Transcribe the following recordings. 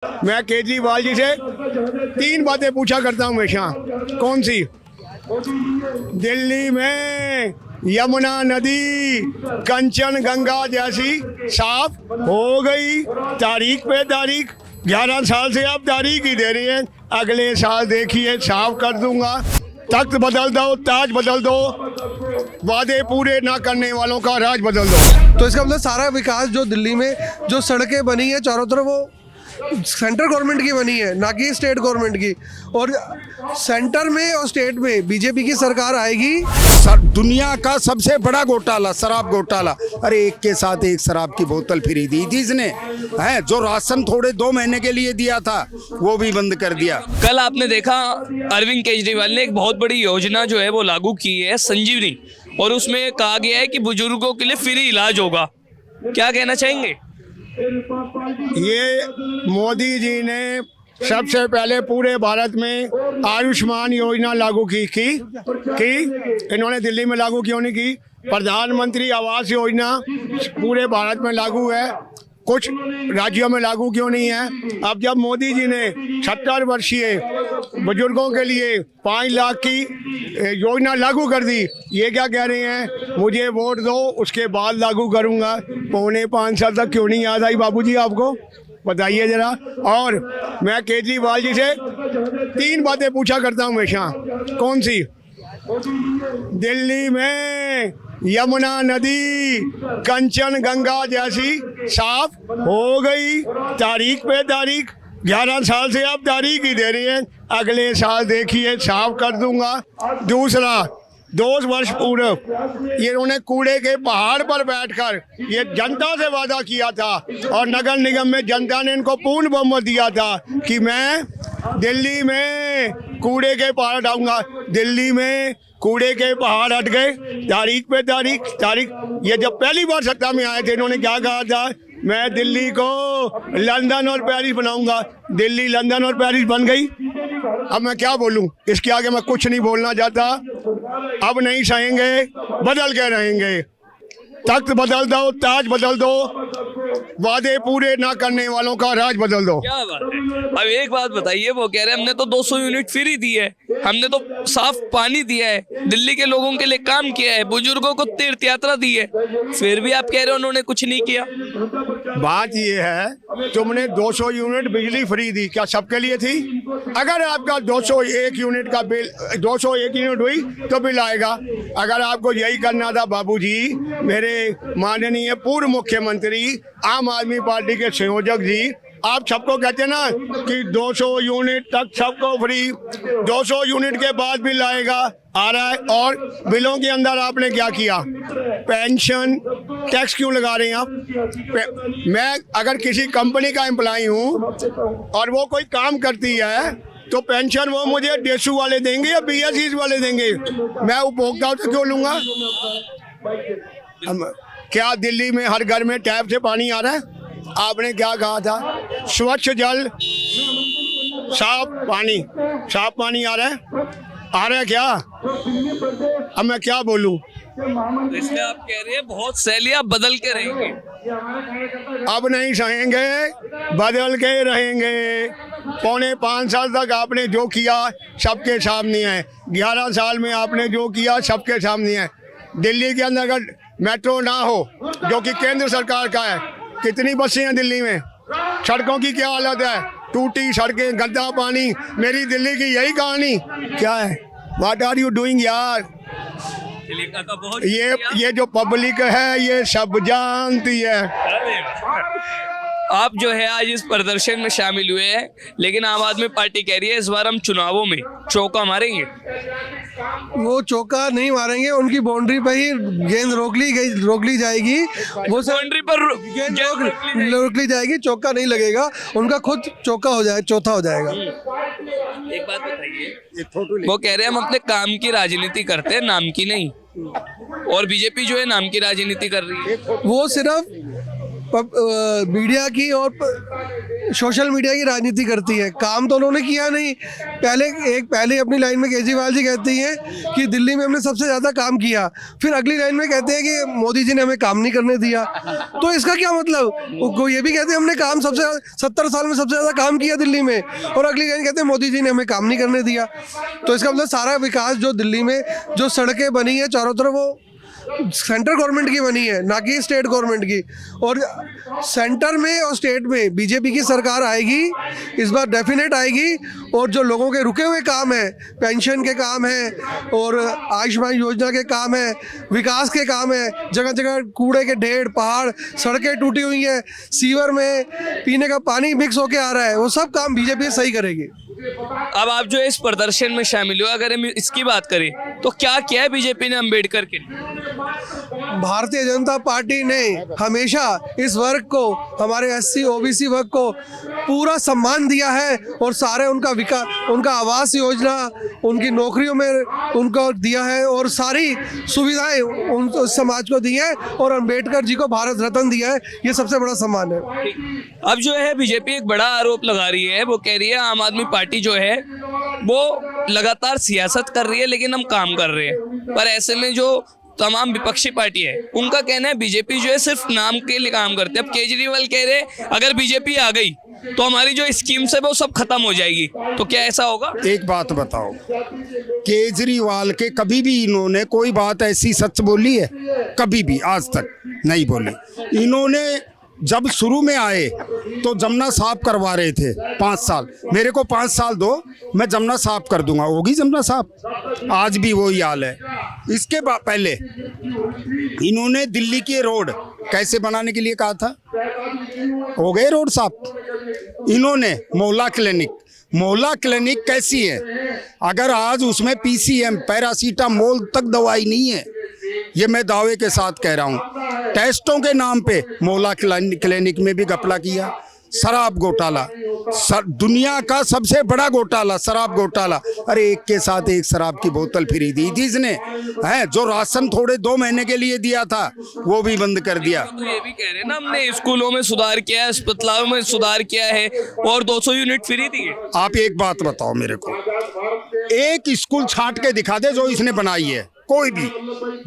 मैं केजरीवाल जी से 3 बातें पूछा करता हूँ हमेशा। कौन सी? दिल्ली में यमुना नदी कंचन गंगा जैसी साफ हो गई। तारीख पे तारीख 11 साल से आप तारीख ही दे रही हैं। अगले साल देखिए साफ कर दूंगा। तख्त बदल दो, ताज बदल दो, वादे पूरे ना करने वालों का राज बदल दो। तो इसका मतलब सारा विकास जो दिल्ली में जो सड़कें बनी है चारों तरफ वो सेंट्रल गवर्नमेंट की बनी है, ना कि स्टेट गवर्नमेंट की। और सेंटर में और स्टेट में बीजेपी की सरकार आएगी। दुनिया का सबसे बड़ा घोटाला शराब घोटाला। अरे एक के साथ एक शराब की बोतल फ्री दी थी इसने, है जो राशन थोड़े 2 महीने के लिए दिया था वो भी बंद कर दिया। कल आपने देखा अरविंद केजरीवाल ने एक बहुत बड़ी योजना जो है वो लागू की है, संजीवनी, और उसमें कहा गया है कि बुजुर्गों के लिए फ्री इलाज होगा। क्या कहना चाहेंगे? ये मोदी जी ने सबसे पहले पूरे भारत में आयुष्मान योजना लागू की इन्होंने दिल्ली में लागू क्यों नहीं की? प्रधानमंत्री आवास योजना पूरे भारत में लागू है, कुछ राज्यों में लागू क्यों नहीं है? अब जब मोदी जी ने 70 वर्षीय बुजुर्गों के लिए 5 लाख की योजना लागू कर दी, ये क्या कह रहे हैं? मुझे वोट दो उसके बाद लागू करूंगा। 4.25 साल तक क्यों नहीं याद आई बाबूजी आपको? बताइए जरा। और मैं केजरीवाल जी से 3 बातें पूछा करता हूँ हमेशा। कौन सी? दिल्ली में यमुना नदी कंचन गंगा जैसी साफ हो गई। तारीख पे तारीख 11 साल से आप तारीख ही दे रही हैं। अगले साल देखिए साफ कर दूंगा। दूसरा, 2 वर्ष पूर्व ये इन्होंने कूड़े के पहाड़ पर बैठकर ये जनता से वादा किया था और नगर निगम में जनता ने इनको पूर्ण बहुमत दिया था कि मैं दिल्ली में कूड़े के पहाड़ हटाऊंगा। दिल्ली में कूड़े के पहाड़ हट गए। तारीख पे तारीख ये जब पहली बार सत्ता में आए थे इन्होंने क्या कहा था? मैं दिल्ली को लंदन और पेरिस बनाऊंगा। दिल्ली लंदन और पेरिस बन गई। अब मैं क्या बोलूं? इसके आगे मैं कुछ नहीं बोलना चाहता। अब नहीं सहेंगे, बदल के रहेंगे। तख्त बदल दो, ताज बदल दो, वादे पूरे ना करने वालों का राज बदल दो। क्या बात है। अब एक बात बताइए, वो कह रहे हैं हमने तो 200 यूनिट फ्री दी है, हमने तो साफ पानी दिया है, दिल्ली के लोगों के लिए काम किया है, बुजुर्गों को तीर्थ यात्रा दी है, फिर भी आप कह रहे हो उन्होंने कुछ नहीं किया। बात ये है तुमने 200 यूनिट बिजली फ्री दी, क्या सबके लिए थी? अगर आपका 201 यूनिट का बिल 201 यूनिट हुई तो बिल आएगा। अगर आपको यही करना था बाबूजी, मेरे माननीय पूर्व मुख्यमंत्री आम आदमी पार्टी के संयोजक जी, आप सबको कहते ना कि 200 यूनिट तक सबको फ्री, 200 यूनिट के बाद बिल आएगा, आ रहा है। और बिलों के अंदर आपने क्या किया? पेंशन टैक्स क्यों लगा रहे हैं आप? मैं अगर किसी कंपनी का एम्प्लॉय हूँ और वो कोई काम करती है तो पेंशन वो मुझे डेसू वाले देंगे या BSEs वाले देंगे? मैं उपभोक्ता तो क्यों लूँगा? क्या दिल्ली में हर घर में टैप से पानी आ रहा है? आपने क्या कहा था? स्वच्छ जल, साफ पानी आ रहा है क्या? अब मैं क्या बोलूं? इसलिए आप कह रहे हैं बहुत सैली आप बदल के रहेंगे। अब नहीं सहेंगे, बदल के रहेंगे। 4.25 साल तक आपने जो किया सबके सामने है। 11 साल में आपने जो किया सबके सामने है। दिल्ली के अंदर अगर मेट्रो ना हो, जो कि केंद्र सरकार का है, कितनी बसें हैं दिल्ली में? सड़कों की क्या हालत है? टूटी सड़कें, गंदा पानी। मेरी दिल्ली की यही कहानी क्या है? व्हाट आर यू डूइंग यार? ये जो पब्लिक है ये सब जानती है। आप जो है आज इस प्रदर्शन में शामिल हुए हैं, लेकिन आम आदमी पार्टी कह रही है इस बार हम चुनावों में चौका मारेंगे। वो चौका नहीं मारेंगे, उनकी बाउंड्री पर ही गेंद रोक ली जाएगी। वो बाउंड्री पर गेंद रोक ली जाएगी, चौका नहीं लगेगा, उनका खुद चौका हो जाएगा, चौथा हो जाएगा। एक बात बताइए, वो कह रहे हैं हम अपने काम की राजनीति करते हैं, नाम की नहीं, और बीजेपी जो है नाम की राजनीति कर रही है। वो सिर्फ मीडिया की और सोशल मीडिया की राजनीति करती है। काम तो उन्होंने किया नहीं। पहले अपनी लाइन में केजरीवाल जी कहती हैं कि दिल्ली में हमने सबसे ज़्यादा काम किया, फिर अगली लाइन में कहते हैं कि मोदी जी ने हमें काम नहीं करने दिया। तो इसका क्या मतलब? वो ये भी कहते हैं हमने काम 70 साल में सबसे ज़्यादा काम किया दिल्ली में, और अगली लाइन कहते हैं मोदी जी ने हमें काम नहीं करने दिया। तो इसका मतलब सारा विकास जो दिल्ली में जो सड़कें बनी है चारों तरफ, वो सेंट्रल गवर्नमेंट की बनी है, ना कि स्टेट गवर्नमेंट की। और सेंटर में और स्टेट में बीजेपी की सरकार आएगी, इस बार डेफिनेट आएगी। और जो लोगों के रुके हुए काम हैं, पेंशन के काम हैं और आयुष्मान योजना के काम हैं, विकास के काम हैं, जगह जगह कूड़े के ढेर, पहाड़, सड़कें टूटी हुई हैं, सीवर में पीने का पानी मिक्स होके आ रहा है, वो सब काम बीजेपी सही करेगी। अब आप जो इस प्रदर्शन में शामिल हुए, अगर हम इसकी बात करें तो क्या किया है बीजेपी ने अम्बेडकर के लिए? भारतीय जनता पार्टी ने हमेशा इस वर्ग को, हमारे SC OBC वर्ग को पूरा सम्मान दिया है और सारे उनका आवास योजना, उनकी नौकरियों में उनको दिया है और सारी सुविधाएं उस समाज को दी है और अम्बेडकर जी को भारत रत्न दिया है। ये सबसे बड़ा सम्मान है। अब जो है बीजेपी एक बड़ा आरोप लगा रही है, वो कह रही है आम आदमी पार्टी जो है वो लगातार सियासत कर रही है लेकिन हम काम कर रहे हैं। पर ऐसे में जो तमाम विपक्षी पार्टी है उनका कहना है बीजेपी जो है सिर्फ नाम के लिए काम करते हैं। अब केजरीवाल कह रहे हैं अगर बीजेपी आ गई तो हमारी जो स्कीम्स है वो सब खत्म हो जाएगी, तो क्या ऐसा होगा? एक बात बताओ, केजरीवाल के कभी भी इन्होंने कोई बात ऐसी सच बोली है? कभी भी आज तक नहीं बोली। इन्होंने जब शुरू में आए तो जमुना साफ करवा रहे थे 5 साल, मेरे को 5 साल दो, मैं जमुना साफ कर दूंगा। होगी जमुना साफ? आज भी वही हाल है। इसके पहले इन्होंने दिल्ली के रोड कैसे बनाने के लिए कहा था, हो गए रोड साफ। इन्होंने मोहल्ला क्लिनिक कैसी है? अगर आज उसमें PCM पैरासीटामोल तक दवाई नहीं है, ये मैं दावे के साथ कह रहा हूँ। टेस्टों के नाम पे मोहल्ला क्लिनिक में भी घपला किया। शराब घोटाला, दुनिया का सबसे बड़ा घोटाला शराब घोटाला। अरे एक के साथ एक शराब की बोतल फ्री दी थी इसने, है जो राशन थोड़े 2 महीने के लिए दिया था वो भी बंद कर दिया। तो ये भी कह रहे हैं ना हमने स्कूलों में सुधार किया है, अस्पतालों में सुधार किया है और 200 यूनिट फ्री दिए। आप एक बात बताओ मेरे को, एक स्कूल छांट के दिखा दे जो इसने बनाई है, कोई भी।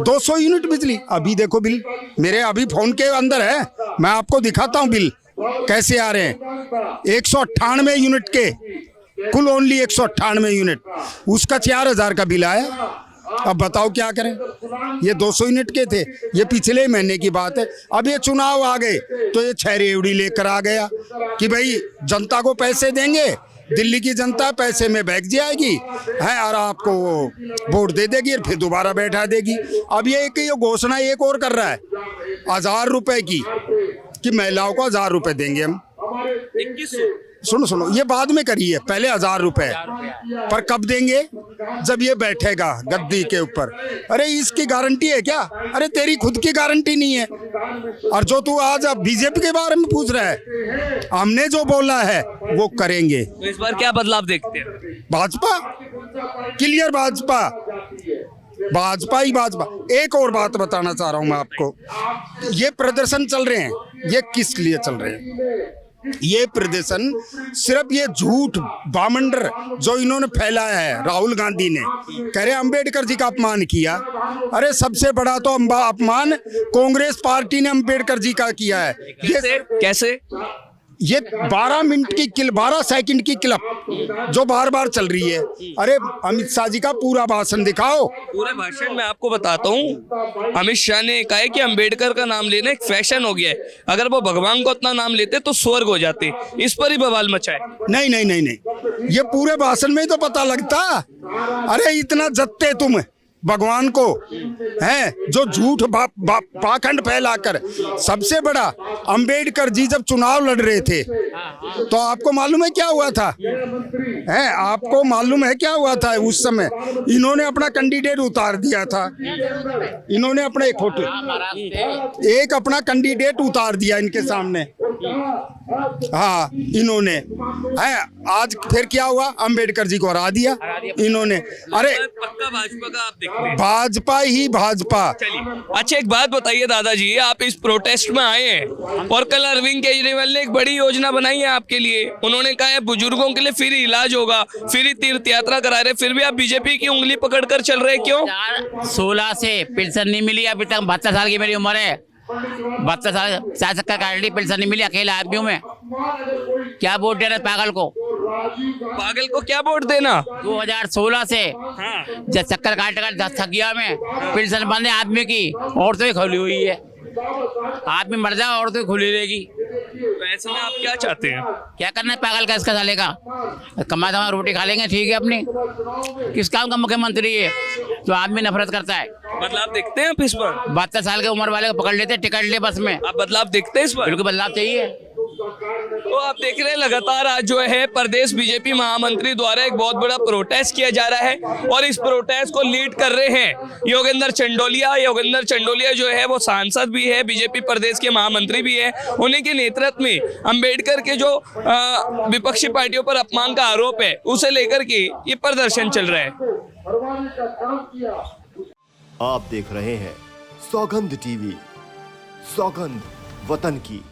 200 यूनिट बिजली, अभी देखो बिल मेरे अभी फोन के अंदर है, मैं आपको दिखाता हूँ बिल कैसे आ रहे हैं। 198 यूनिट के, कुल ओनली 198 यूनिट, उसका 4000 का बिल आया। अब बताओ क्या करें? ये 200 यूनिट के थे, ये पिछले महीने की बात है। अब ये चुनाव आ गए तो ये 6 रेवड़ी लेकर आ गया कि भाई जनता को पैसे देंगे, दिल्ली की जनता पैसे में बह जाएगी है और आपको वोट दे देगी और फिर दोबारा बैठा देगी। अब ये घोषणा एक और कर रहा है 1000 रुपए की, कि महिलाओं को 1000 रुपए देंगे हम। 2100। सुनो, ये बाद में करिए, पहले 1000 रुपए। पर कब देंगे? जब ये बैठेगा गद्दी के ऊपर। अरे इसकी गारंटी है क्या? अरे तेरी खुद की गारंटी नहीं है। और जो तू आज अब बीजेपी के बारे में पूछ रहा है, हमने जो बोला है वो करेंगे। तो इस बार क्या बदलाव देखते हैं? भाजपा, क्लियर भाजपा, भाजपा ही भाजपा। एक और बात बताना चाह रहा हूं मैं आपको, ये प्रदर्शन चल रहे हैं, ये किस लिए चल रहे हैं? ये प्रदर्शन सिर्फ ये झूठ बामंडर जो इन्होंने फैलाया है, राहुल गांधी ने कह रहे अम्बेडकर जी का अपमान किया। अरे सबसे बड़ा तो अपमान कांग्रेस पार्टी ने अम्बेडकर जी का किया है। ये कैसे? ये 12 सेकंड की क्लिप जो बार बार चल रही है। अरे अमित शाह जी का पूरा भाषण दिखाओ। पूरे भाषण में आपको बताता हूँ, अमित शाह ने कहा है कि अंबेडकर का नाम लेना एक फैशन हो गया है, अगर वो भगवान को अपना नाम लेते तो स्वर्ग हो जाते। इस पर ही बवाल मचा है। नहीं, ये पूरे भाषण में ही तो पता लगता। अरे इतना जत्ते तुम भगवान को हैं जो झूठ पाखंड फैलाकर। सबसे बड़ा अंबेडकर जी जब चुनाव लड़ रहे थे तो आपको मालूम है क्या हुआ था? हैं आपको मालूम है क्या हुआ था? उस समय इन्होंने अपना कैंडिडेट उतार दिया था। इन्होंने अपना एक अपना कैंडिडेट उतार दिया इनके सामने। हाँ इन्होंने है। आज फिर क्या हुआ, अंबेडकर जी को हरा दिया इन्होंने। अरे पक्का भाजपा का आप देखते हैं? भाजपा ही भाजपा। चलिए, अच्छा एक बात बताइए दादाजी, आप इस प्रोटेस्ट में आए हैं और कल अरविंद केजरीवाल ने एक बड़ी योजना बनाई है आपके लिए। उन्होंने कहा है बुजुर्गों के लिए फ्री इलाज होगा, फ्री तीर्थ यात्रा करा रहे, फिर भी आप बीजेपी की उंगली पकड़कर चल रहे हैं, क्यों? 2016 से पेंशन नहीं मिली अभी तक, 72 साल की मेरी उम्र है, 72 साल 60 काट ली, पेंशन नहीं मिली, अकेला आदमी हूँ मैं। क्या वोट देना पागल को? पागल को क्या वोट देना? 2016 से जब चक्कर काट थक गया मैं, पेंशन बंद है आदमी की, औरतों की खुली हुई है। आदमी मर जाए औरतों की खुली रहेगी। तो ऐसे में आप क्या चाहते हैं? क्या करना है पागल का, इसका साले का? कमा दमा रोटी खा लेंगे, ठीक है अपनी। किस काम का मुख्यमंत्री है जो आदमी नफरत करता है? बदलाव देखते हैं आप इस पर? 72 साल के उम्र वाले को पकड़ लेते, टिकट ले बस में। आप बदलाव देखते हैं इस पर? बिल्कुल बदलाव चाहिए। तो आप देख रहे हैं लगातार आज जो है प्रदेश बीजेपी महामंत्री द्वारा एक बहुत बड़ा प्रोटेस्ट किया जा रहा है और इस प्रोटेस्ट को लीड कर रहे हैं योगेंद्र चंडोलिया। योगेंद्र चंडोलिया जो है वो सांसद भी है, बीजेपी प्रदेश के महामंत्री भी है। उन्हीं के नेतृत्व में अंबेडकर के जो विपक्षी पार्टियों पर अपमान का आरोप है उसे लेकर के ये प्रदर्शन चल रहा है। आप देख रहे हैं सौगंध टीवी, सौगंध वतन की।